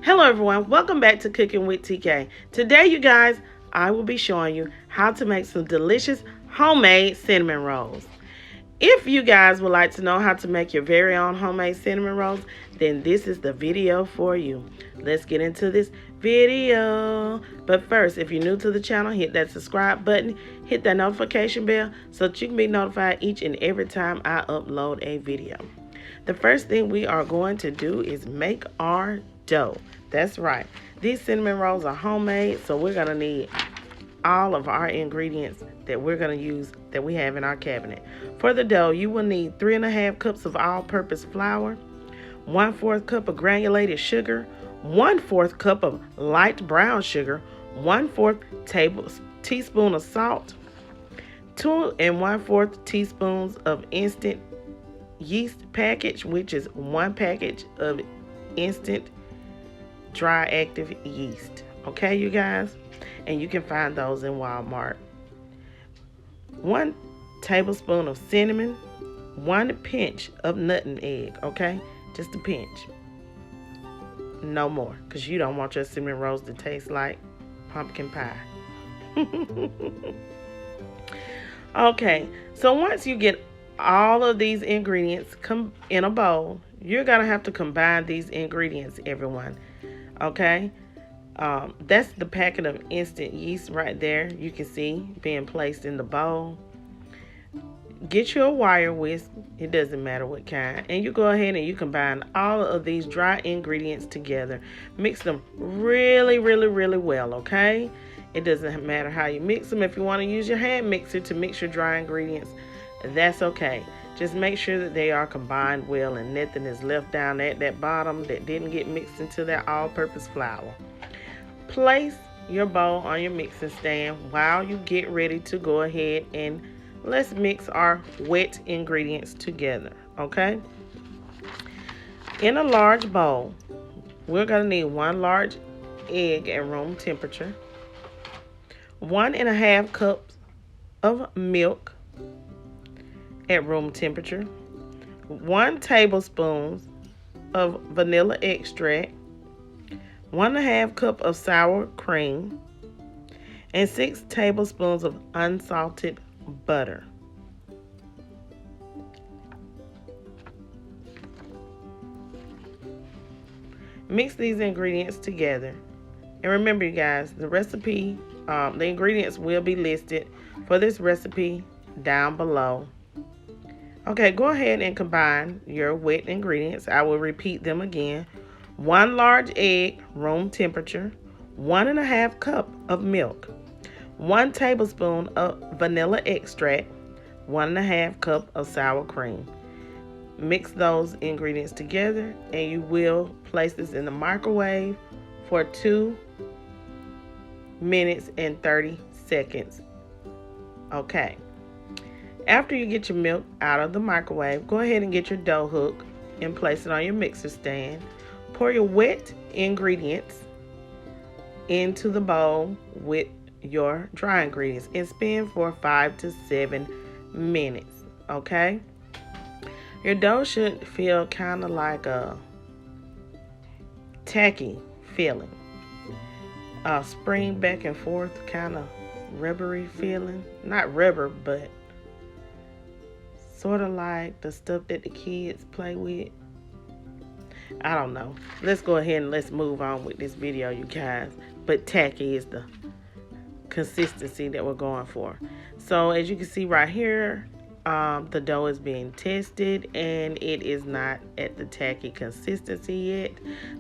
Hello everyone, welcome back to Cooking with TK. Today you guys, I will be showing you how to make some delicious homemade cinnamon rolls. If you guys would like to know how to make your very own homemade cinnamon rolls, then this is the video for you. Let's get into this video. But first, if you're new to the channel, hit that subscribe button, hit that notification bell so that you can be notified each and every time I upload a video. The first thing we are going to do is make our dough. That's right. These cinnamon rolls are homemade, so we're going to need all of our ingredients that we're going to use that we have in our cabinet. For the dough, you will need 3½ cups of all-purpose flour, 1/4 cup of granulated sugar, 1/4 cup of light brown sugar, 1/4 teaspoon of salt, 2 1/4 teaspoons of instant yeast package, which is 1 package of instant dry active yeast. Okay, you guys, and you can find those in Walmart. 1 tablespoon of cinnamon, 1 pinch of nutmeg. Okay, just a pinch, no more, because you don't want your cinnamon rolls to taste like pumpkin pie. Okay, so once you get all of these ingredients come in a bowl, you're gonna have to combine these ingredients, everyone. Okay, that's the packet of instant yeast right there. You can see being placed in the bowl. Get you a wire whisk, it doesn't matter what kind, and you go ahead and you combine all of these dry ingredients together. Mix them really well. Okay, it doesn't matter how you mix them. If you want to use your hand mixer to mix your dry ingredients, that's okay. Just make sure that they are combined well and nothing is left down at that bottom that didn't get mixed into that all-purpose flour. Place your bowl on your mixing stand while you get ready to go ahead and let's mix our wet ingredients together. Okay, in a large bowl, we're going to need 1 large egg at room temperature, 1½ cups of milk at room temperature, 1 tablespoon of vanilla extract, 1½ cup of sour cream, and 6 tablespoons of unsalted butter. Mix these ingredients together, and remember, you guys, the recipe, the ingredients will be listed for this recipe down below. Okay, go ahead and combine your wet ingredients. I will repeat them again. 1 large egg, room temperature, 1½ cup of milk, 1 tablespoon of vanilla extract, 1½ cup of sour cream. Mix those ingredients together, and you will place this in the microwave for 2 minutes and 30 seconds. Okay. After you get your milk out of the microwave, go ahead and get your dough hook and place it on your mixer stand. Pour your wet ingredients into the bowl with your dry ingredients and spin for 5 to 7 minutes. Okay? Your dough should feel kind of like a tacky feeling. Spring back and forth, kind of rubbery feeling. Not rubber, but sort of like the stuff that the kids play with. I don't know. Let's go ahead and let's move on with this video, you guys. But tacky is the consistency that we're going for. So as you can see right here, the dough is being tested and it is not at the tacky consistency yet.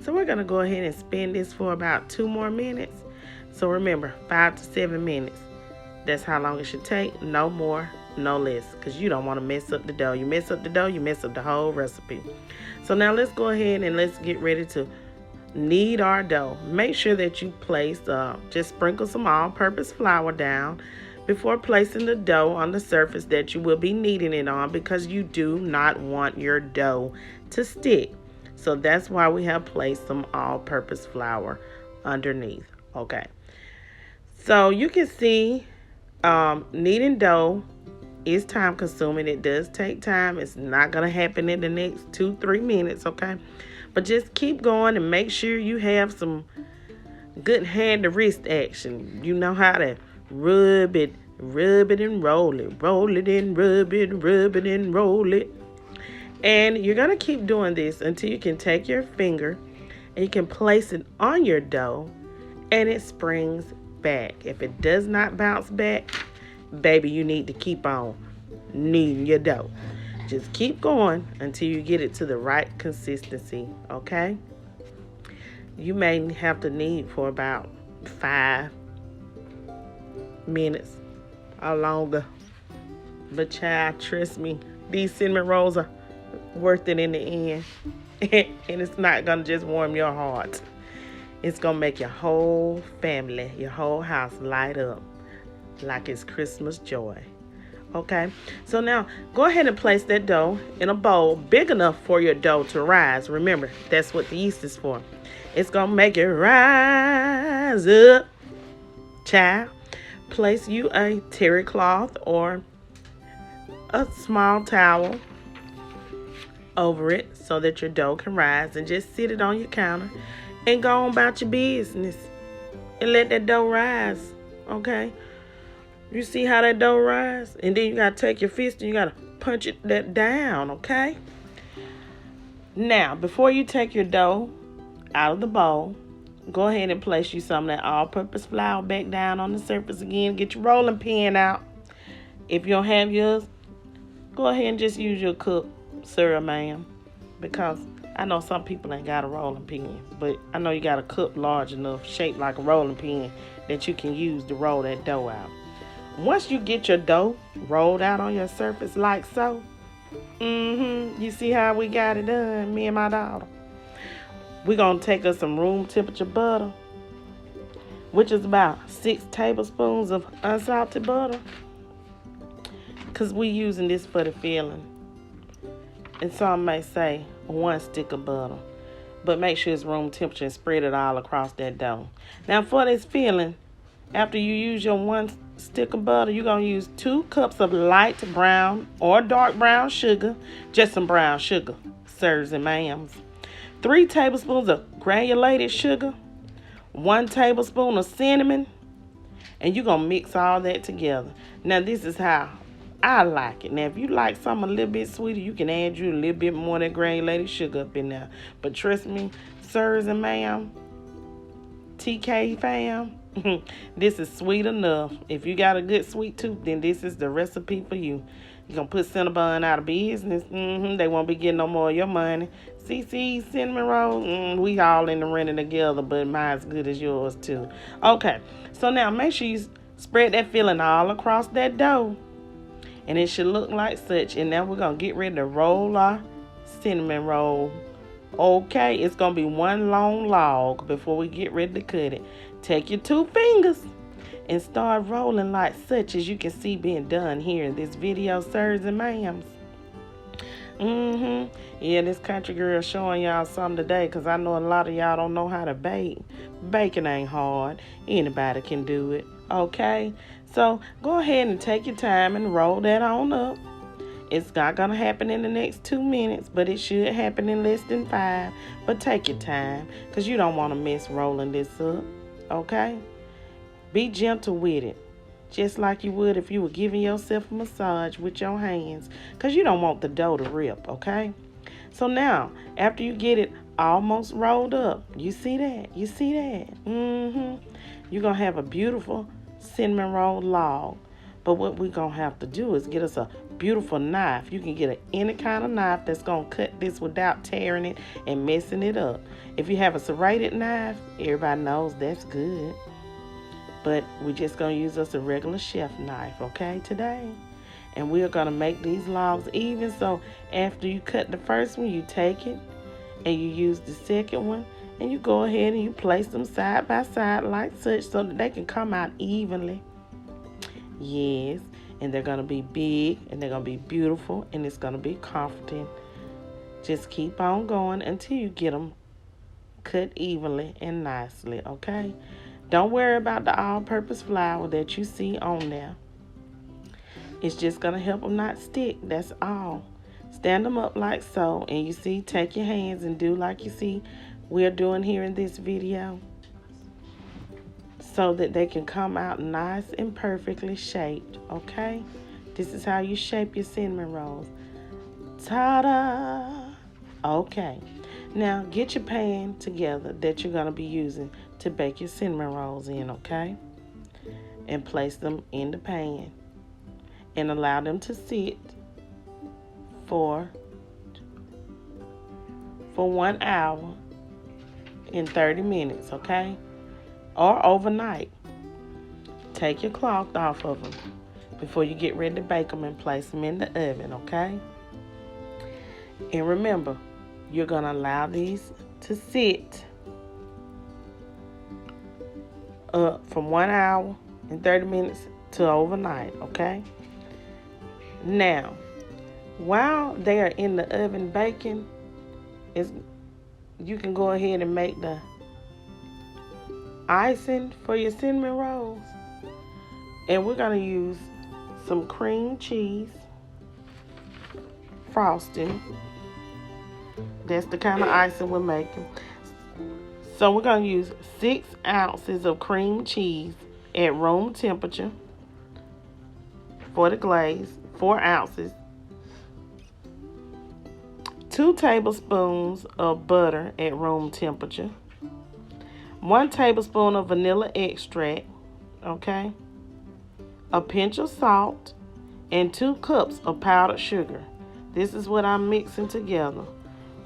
So we're going to go ahead and spin this for about 2 more minutes. So remember, 5 to 7 minutes. That's how long it should take. No more, no less, because you don't want to mess up the dough. You mess up the dough, you mess up the whole recipe. So now let's go ahead and let's get ready to knead our dough. Make sure that you place, just sprinkle some all-purpose flour down before placing the dough on the surface that you will be kneading it on, because you do not want your dough to stick. So that's why we have placed some all-purpose flour underneath. Okay, so you can see kneading dough is time consuming. It does take time. It's not going to happen in the next 2-3 minutes, okay? But just keep going and make sure you have some good hand to wrist action. You know how to rub it and roll it. Roll it and rub it and roll it. And you're going to keep doing this until you can take your finger and you can place it on your dough and it springs back. If it does not bounce back, baby, you need to keep on kneading your dough. Just keep going until you get it to the right consistency, okay? You may have to knead for about 5 minutes or longer. But child, trust me, these cinnamon rolls are worth it in the end. And it's not going to just warm your heart. It's going to make your whole family, your whole house light up like it's Christmas joy. Okay, so now go ahead and place that dough in a bowl big enough for your dough to rise. Remember, that's what the yeast is for. It's going to make it rise up. Child, place you a terry cloth or a small towel over it so that your dough can rise, and just sit it on your counter and go on about your business and let that dough rise. Okay, you see how that dough rise? And then you got to take your fist and you got to punch that down. Okay, now before you take your dough out of the bowl, go ahead and place you some of that all-purpose flour back down on the surface again. Get your rolling pin out. If you don't have yours, go ahead and just use your cup, sir or ma'am, because I know some people ain't got a rolling pin, but I know you got a cup large enough, shaped like a rolling pin, that you can use to roll that dough out. Once you get your dough rolled out on your surface like so, you see how we got it done, me and my daughter. We're going to take us some room temperature butter, which is about 6 tablespoons of unsalted butter, because we're using this for the filling. And some may say 1 stick of butter, but make sure it's room temperature and spread it all across that dough. Now for this filling, after you use your 1 stick of butter, you're going to use 2 cups of light brown or dark brown sugar, just some brown sugar, sirs and ma'ams. 3 tablespoons of granulated sugar, 1 tablespoon of cinnamon, and you're going to mix all that together. Now this is how I like it. Now if you like something a little bit sweeter, you can add you a little bit more of that granulated sugar up in there. But trust me, sirs and ma'am, TK fam, this is sweet enough. If you got a good sweet tooth, then this is the recipe for you. You're going to put Cinnabon out of business. They won't be getting no more of your money. CC cinnamon roll, we all in the running together, but mine's good as yours too. Okay, so now make sure you spread that filling all across that dough. And it should look like such. And now we're going to get ready to roll our cinnamon roll. Okay, it's going to be one long log before we get ready to cut it. Take your 2 fingers and start rolling like such, as you can see being done here in this video, sirs and ma'ams. Yeah, this country girl showing y'all something today, because I know a lot of y'all don't know how to bake. Baking ain't hard. Anybody can do it. Okay, so go ahead and take your time and roll that on up. It's not going to happen in the next 2 minutes, but it should happen in less than 5. But take your time, because you don't want to miss rolling this up. Okay, be gentle with it, just like you would if you were giving yourself a massage with your hands, because you don't want the dough to rip. Okay, so now after you get it almost rolled up, you see that, you're gonna have a beautiful cinnamon roll log. But what we're gonna have to do is get us a beautiful knife. You can get any kind of knife that's gonna cut this without tearing it and messing it up. If you have a serrated knife, everybody knows that's good. But we're just gonna use us a regular chef knife, okay, today. And we're gonna make these logs even. So after you cut the first one, you take it and you use the second one, and you go ahead and you place them side by side like such, so that they can come out evenly. Yes, and they're gonna be big, and they're gonna be beautiful, and it's gonna be comforting. Just keep on going until you get them cut evenly and nicely, okay? Don't worry about the all-purpose flour that you see on there. It's just going to help them not stick. That's all. Stand them up like so. And you see, take your hands and do like you see we're doing here in this video, so that they can come out nice and perfectly shaped, okay? This is how you shape your cinnamon rolls. Ta-da! Okay. Now, get your pan together that you're going to be using to bake your cinnamon rolls in, okay? And place them in the pan. And allow them to sit for 1 hour and 30 minutes, okay? Or overnight. Take your cloth off of them before you get ready to bake them and place them in the oven, okay? And remember, you're going to allow these to sit from 1 hour and 30 minutes to overnight, okay? Now, while they are in the oven baking, you can go ahead and make the icing for your cinnamon rolls. And we're going to use some cream cheese frosting. That's the kind of icing we're making. So we're going to use 6 ounces of cream cheese at room temperature for the glaze, 4 ounces. 2 tablespoons of butter at room temperature. 1 tablespoon of vanilla extract, okay? A pinch of salt, and 2 cups of powdered sugar. This is what I'm mixing together.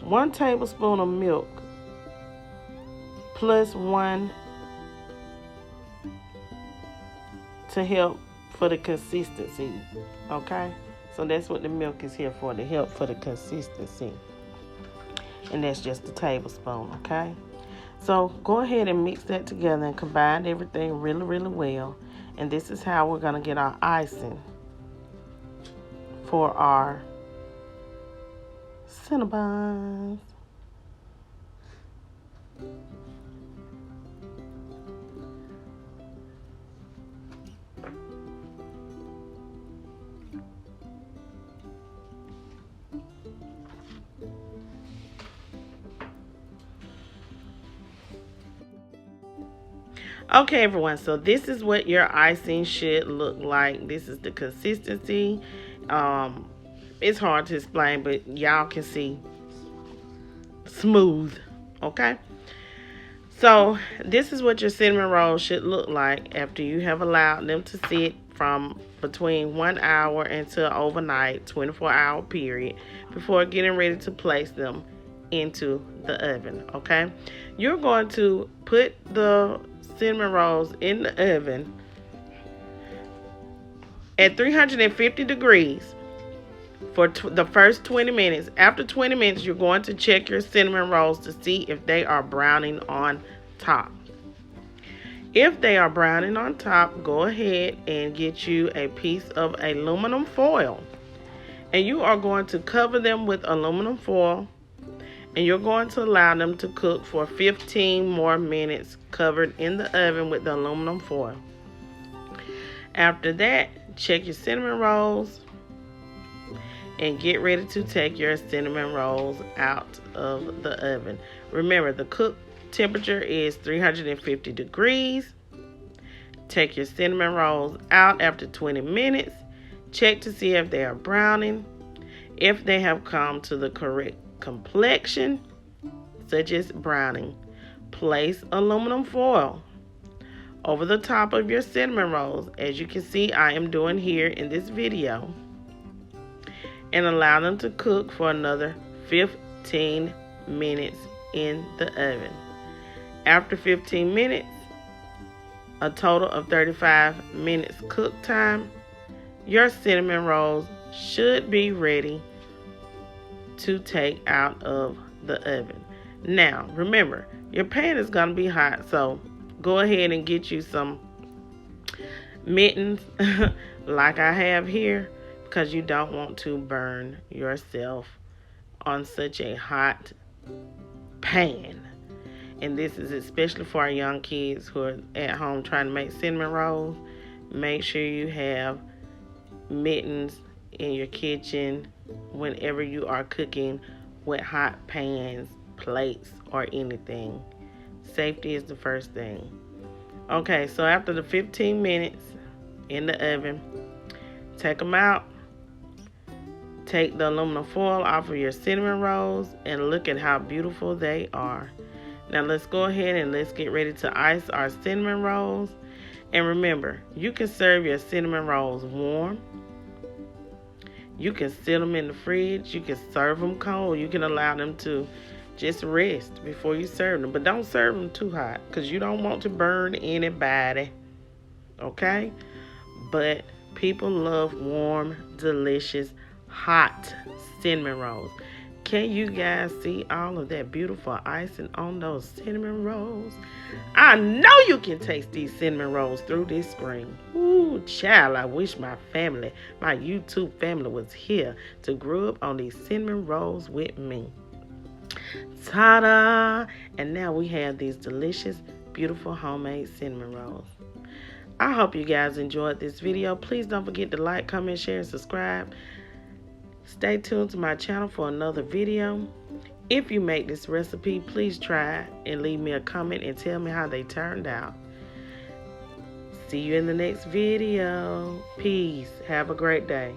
1 tablespoon of milk, plus 1 to help for the consistency, okay? So that's what the milk is here for, to help for the consistency. And that's just a tablespoon, okay? So go ahead and mix that together and combine everything really, really well. And this is how we're going to get our icing for our cinnabons. Okay, everyone, so this is what your icing should look like. This is the consistency. It's hard to explain, but y'all can see smooth, okay? So this is what your cinnamon rolls should look like after you have allowed them to sit from between 1 hour until overnight, 24-hour period, before getting ready to place them into the oven, okay? You're going to put the cinnamon rolls in the oven at 350 degrees for the first 20 minutes. After 20 minutes, you're going to check your cinnamon rolls to see if they are browning on top. If they are browning on top, go ahead and get you a piece of aluminum foil. And you are going to cover them with aluminum foil. And you're going to allow them to cook for 15 more minutes covered in the oven with the aluminum foil. After that, check your cinnamon rolls and get ready to take your cinnamon rolls out of the oven. Remember, the cook temperature is 350 degrees. Take your cinnamon rolls out after 20 minutes. Check to see if they are browning. If they have come to the correct complexion, such as browning, place aluminum foil over the top of your cinnamon rolls, as you can see I am doing here in this video, and allow them to cook for another 15 minutes in the oven. After 15 minutes, a total of 35 minutes cook time, your cinnamon rolls should be ready to take out of the oven. Now, remember, your pan is going to be hot, so go ahead and get you some mittens like I have here, because you don't want to burn yourself on such a hot pan. And this is especially for our young kids who are at home trying to make cinnamon rolls. Make sure you have mittens in your kitchen whenever you are cooking with hot pans, plates, or anything. Safety is the first thing. Okay, so after the 15 minutes in the oven, take them out. Take the aluminum foil off of your cinnamon rolls and look at how beautiful they are. Now let's go ahead and let's get ready to ice our cinnamon rolls. And remember, you can serve your cinnamon rolls warm. You can sit them in the fridge. You can serve them cold. You can allow them to just rest before you serve them. But don't serve them too hot because you don't want to burn anybody. Okay? But people love warm, delicious, hot cinnamon rolls. Can you guys see all of that beautiful icing on those cinnamon rolls? I know you can taste these cinnamon rolls through this screen. Ooh, child, I wish my family, my YouTube family was here to grow up on these cinnamon rolls with me. Ta-da! And now we have these delicious, beautiful homemade cinnamon rolls. I hope you guys enjoyed this video. Please don't forget to like, comment, share, and subscribe. Stay tuned to my channel for another video. If you make this recipe, please try it and leave me a comment and tell me how they turned out. See you in the next video. Peace. Have a great day.